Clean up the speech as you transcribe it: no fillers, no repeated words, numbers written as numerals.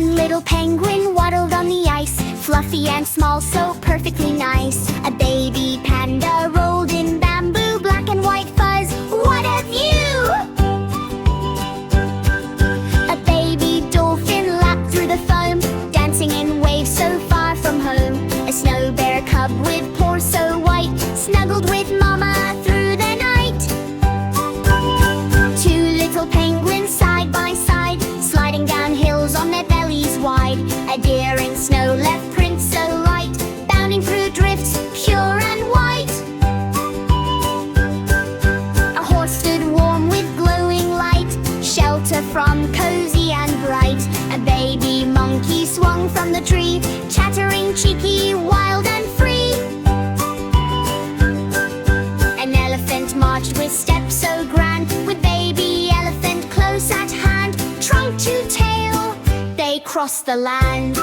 One little penguin waddled on the ice, fluffy and small, so perfectly nice. A baby panda rolled in bamboo, black and white fuzz. What a view! A baby dolphin lapped through the foam, dancing in waves so far from home. A snow bear cub with paws so white snuggled with mama through the night. Two little penguins side by side, sliding down hills on their bellies wide. A deer in snow left prints so light, bounding through drifts pure and white. A horse stood warm with glowing light, shelter from cozy and bright. A baby monkey swung from the tree, chattering cheeky, wild and free. An elephant marched with steps so grand, with baby elephant close at hand. Trunk to tail, they crossed the land.